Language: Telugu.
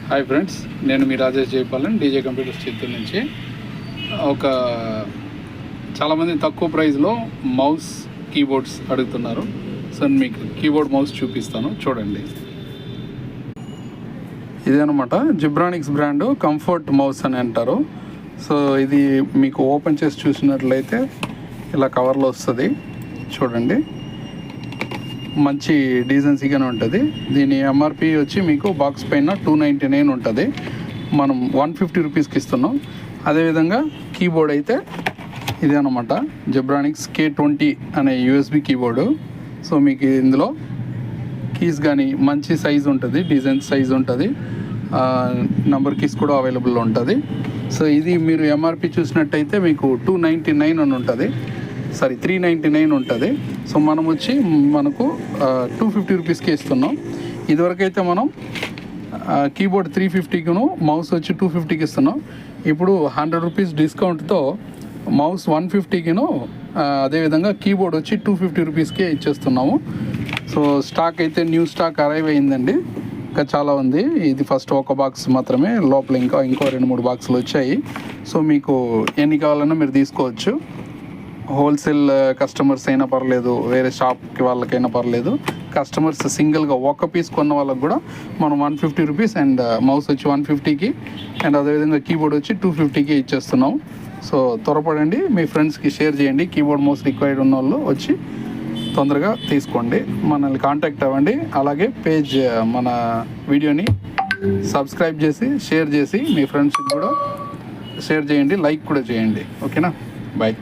హాయ్ ఫ్రెండ్స్, నేను మీ రాజేష్ జైపాలన్ డీజే కంప్యూటర్స్ చిత్తూరు నుంచి. చాలామంది తక్కువ ప్రైస్లో మౌస్ కీబోర్డ్స్ అడుగుతున్నారు. సో మీకు కీబోర్డ్ మౌస్ చూపిస్తాను, చూడండి. ఇదేనమాట జిబ్రానిక్స్ బ్రాండ్ కంఫర్ట్ మౌస్ అని అంటారు. సో ఇది మీకు ఓపెన్ చేసి చూసినట్లయితే ఇలా కవర్లో వస్తుంది, చూడండి. మంచి డీసెన్సీగానే ఉంటుంది. దీని ఎంఆర్పి వచ్చి మీకు బాక్స్ పైన 299 ఉంటుంది. మనం 150 రూపీస్కి ఇస్తున్నాం. అదేవిధంగా కీబోర్డ్ అయితే ఇదే అనమాట, జిబ్రానిక్స్ K20 అనే యూఎస్బి కీబోర్డు. సో మీకు ఇందులో కీస్ కానీ మంచి సైజు ఉంటుంది, డిజైన్ సైజు ఉంటుంది, నంబర్ కీస్ కూడా అవైలబుల్ ఉంటుంది. సో ఇది మీరు ఎంఆర్పి చూసినట్టయితే మీకు 299 అని ఉంటుంది, 399 ఉంటుంది. సో మనం వచ్చి మనకు 250 రూపీస్కి ఇస్తున్నాం. ఇదివరకైతే మనం కీబోర్డ్ 350కిను మౌస్ వచ్చి 250కి ఇస్తున్నాం. ఇప్పుడు 100 రూపీస్ డిస్కౌంట్తో మౌస్ 150కిను అదేవిధంగా కీబోర్డ్ వచ్చి 250 రూపీస్కే ఇచ్చేస్తున్నాము. సో స్టాక్ అయితే న్యూ స్టాక్ అరైవ్ అయిందండి, ఇంకా చాలా ఉంది. ఇది ఫస్ట్ ఒక బాక్స్ మాత్రమే, లోపల ఇంకో 2-3 బాక్సులు వచ్చాయి. సో మీకు ఎన్ని కావాలన్నా మీరు తీసుకోవచ్చు. హోల్సేల్ కస్టమర్స్ అయినా పర్లేదు, వేరే షాప్కి వాళ్ళకైనా పర్లేదు. కస్టమర్స్ సింగిల్గా ఒక పీస్ కొన్న వాళ్ళకి కూడా మనం 150 రూపీస్ అండ్ మౌస్ వచ్చి 150కి అండ్ అదేవిధంగా కీబోర్డ్ వచ్చి 250కి ఇచ్చేస్తున్నాం. సో త్వరపడండి, మీ ఫ్రెండ్స్కి షేర్ చేయండి. కీబోర్డ్ మౌస్ రిక్వైర్డ్ ఉన్న వాళ్ళు వచ్చి తొందరగా తీసుకోండి, మనల్ని కాంటాక్ట్ అవ్వండి. అలాగే పేజ్ మన వీడియోని సబ్స్క్రైబ్ చేసి షేర్ చేసి మీ ఫ్రెండ్స్కి కూడా షేర్ చేయండి, లైక్ కూడా చేయండి. ఓకేనా, బాయ్.